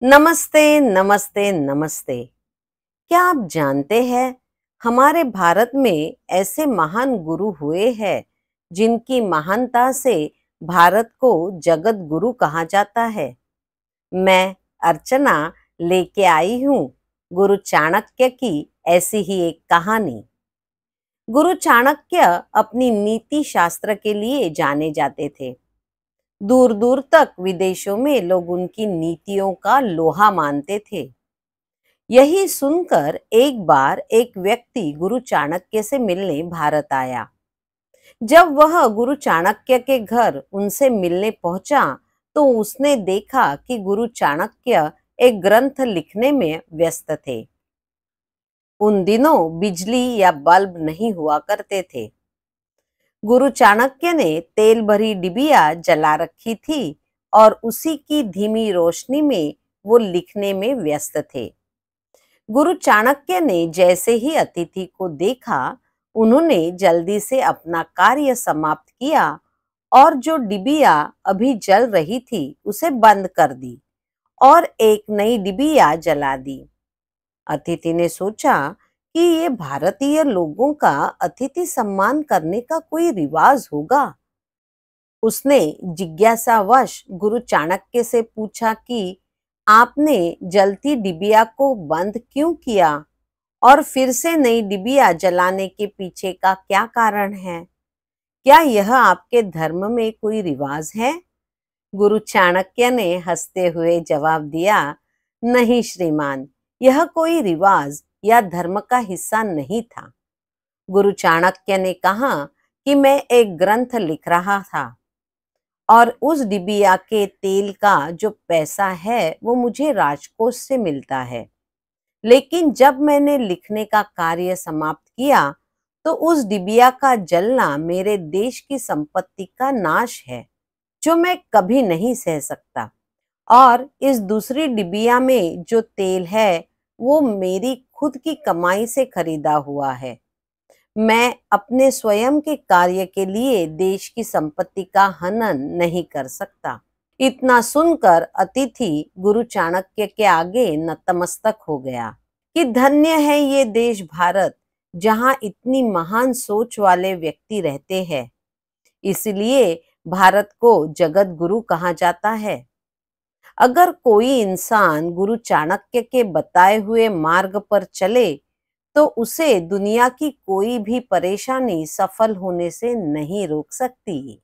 नमस्ते, नमस्ते, नमस्ते। क्या आप जानते हैं, हमारे भारत में ऐसे महान गुरु हुए हैं, जिनकी महानता से भारत को जगत गुरु कहा जाता है। मैं अर्चना लेके आई हूँ गुरु चाणक्य की ऐसी ही एक कहानी। गुरु चाणक्य अपनी नीति शास्त्र के लिए जाने जाते थे। दूर दूर तक विदेशों में लोग उनकी नीतियों का लोहा मानते थे। यही सुनकर एक बार एक व्यक्ति गुरु चाणक्य से मिलने भारत आया। जब वह गुरु चाणक्य के घर उनसे मिलने पहुंचा, तो उसने देखा कि गुरु चाणक्य एक ग्रंथ लिखने में व्यस्त थे। उन दिनों बिजली या बल्ब नहीं हुआ करते थे। गुरु चाणक्य ने तेल भरी डिबिया जला रखी थी और उसी की धीमी रोशनी में वो लिखने में व्यस्त थे। गुरु चाणक्य ने जैसे ही अतिथि को देखा, उन्होंने जल्दी से अपना कार्य समाप्त किया और जो डिबिया अभी जल रही थी उसे बंद कर दी और एक नई डिबिया जला दी। अतिथि ने सोचा कि ये भारतीय लोगों का अतिथि सम्मान करने का कोई रिवाज होगा। उसने जिज्ञासावश गुरु चाणक्य से पूछा कि आपने जलती डिबिया को बंद क्यों किया और फिर से नई डिबिया जलाने के पीछे का क्या कारण है? क्या यह आपके धर्म में कोई रिवाज है? गुरु चाणक्य ने हंसते हुए जवाब दिया, नहीं श्रीमान, यह कोई रिवाज या धर्म का हिस्सा नहीं था। गुरु चाणक्य ने कहा कि मैं एक ग्रंथ लिख रहा था और उस डिबिया के तेल का जो पैसा है वो मुझे राजकोष से मिलता है। लेकिन जब मैंने लिखने का कार्य समाप्त किया, तो उस डिबिया का जलना मेरे देश की संपत्ति का नाश है, जो मैं कभी नहीं सह सकता। और इस दूसरी डिबिया में जो तेल है वो मेरी खुद की कमाई से खरीदा हुआ है। मैं अपने स्वयं के कार्य के लिए देश की संपत्ति का हनन नहीं कर सकता। इतना सुनकर अतिथि गुरु चाणक्य के आगे नतमस्तक हो गया कि धन्य है ये देश भारत, जहां इतनी महान सोच वाले व्यक्ति रहते हैं। इसलिए भारत को जगत गुरु कहा जाता है। अगर कोई इंसान गुरु चाणक्य के बताए हुए मार्ग पर चले, तो उसे दुनिया की कोई भी परेशानी सफल होने से नहीं रोक सकती।